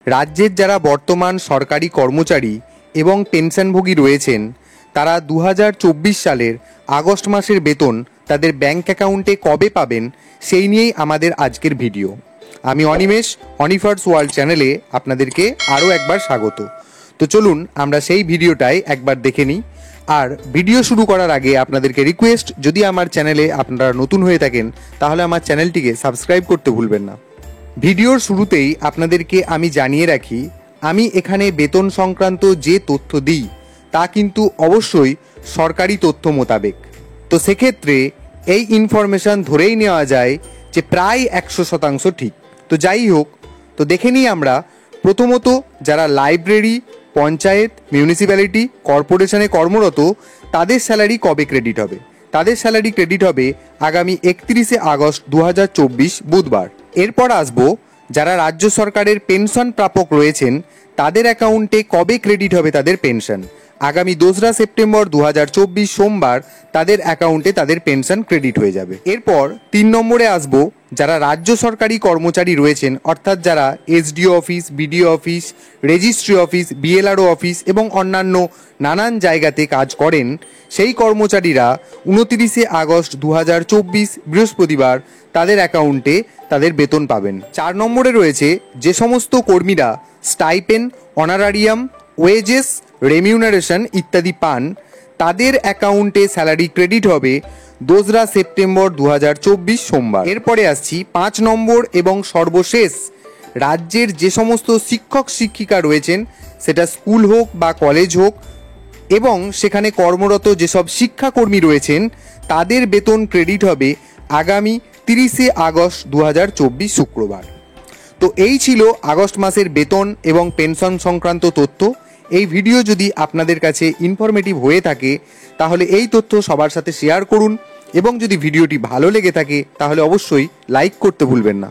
রাজ্যের যারা বর্তমান সরকারি কর্মচারী এবং পেনশনভোগী রয়েছেন তারা 2024 সালের আগস্ট মাসের বেতন তাদের ব্যাংক অ্যাকাউন্টে কবে পাবেন সেই নিয়েই আমাদের আজকের ভিডিও। আমি অনিমেষ, অনিফার্স ওয়ার্ল্ড চ্যানেলে আপনাদেরকে আরও একবার স্বাগত। তো চলুন আমরা সেই ভিডিওটাই একবার দেখে নিই। আর ভিডিও শুরু করার আগে আপনাদেরকে রিকোয়েস্ট, যদি আমার চ্যানেলে আপনারা নতুন হয়ে থাকেন তাহলে আমার চ্যানেলটিকে সাবস্ক্রাইব করতে ভুলবেন না। ভিডিওর শুরুতেই আপনাদেরকে আমি জানিয়ে রাখি, আমি এখানে বেতন সংক্রান্ত যে তথ্য দিই তা কিন্তু অবশ্যই সরকারি তথ্য মোতাবেক। তো সেক্ষেত্রে এই ইনফরমেশন ধরেই নেওয়া যায় যে প্রায় 100% ঠিক। তো যাই হোক, তো দেখে নিই আমরা প্রথমত যারা লাইব্রেরি, পঞ্চায়েত, মিউনিসিপ্যালিটি, কর্পোরেশনে কর্মরত তাদের স্যালারি কবে ক্রেডিট হবে। তাদের স্যালারি ক্রেডিট হবে আগামী 31শে আগস্ট 2024 বুধবার। এরপর আসবো যারা রাজ্য সরকারের পেনশন প্রাপক রয়েছেন তাদের অ্যাকাউন্টে কবে ক্রেডিট হবে তাদের পেনশন। আগামী 2রা সেপ্টেম্বর 2024 সোমবার তাদের অ্যাকাউন্টে তাদের পেনশন ক্রেডিট হয়ে যাবে। এরপর 3 নম্বরে আসবো যারা রাজ্য সরকারি কর্মচারী রয়েছেন, অর্থাৎ যারা SDO office, BDO office, registry office, BLRO office এবং অন্যান্য নানান জায়গাতে কাজ করেন, সেই কর্মচারীরা 29শে আগস্ট 2024 বৃহস্পতিবার তাদের অ্যাকাউন্টে তাদের বেতন পাবেন। 4 নম্বরে রয়েছে যে সমস্ত কর্মীরা স্টাইপেন্ড, অনারারিয়াম, ওয়েজেস, রেমিউনারেশন ইত্যাদি পান, তাদের অ্যাকাউন্টে স্যালারি ক্রেডিট হবে 2রা সেপ্টেম্বর 2024 সোমবার। এরপরে আসছি 5 নম্বর এবং সর্বশেষ রাজ্যের যে সমস্ত শিক্ষক শিক্ষিকা রয়েছেন, সেটা স্কুল হোক বা কলেজ হোক, এবং সেখানে কর্মরত যেসব শিক্ষাকর্মী রয়েছেন তাদের বেতন ক্রেডিট হবে আগামী 30শে আগস্ট 2024 শুক্রবার। তো এই ছিল আগস্ট মাসের বেতন এবং পেনশন সংক্রান্ত তথ্য। এই ভিডিও যদি আপনাদের কাছে ইনফরমেটিভ হয়ে থাকে তাহলে এই তথ্য সবার সাথে শেয়ার করুন, এবং যদি ভিডিওটি ভালো লেগে থাকে তাহলে অবশ্যই লাইক করতে ভুলবেন না।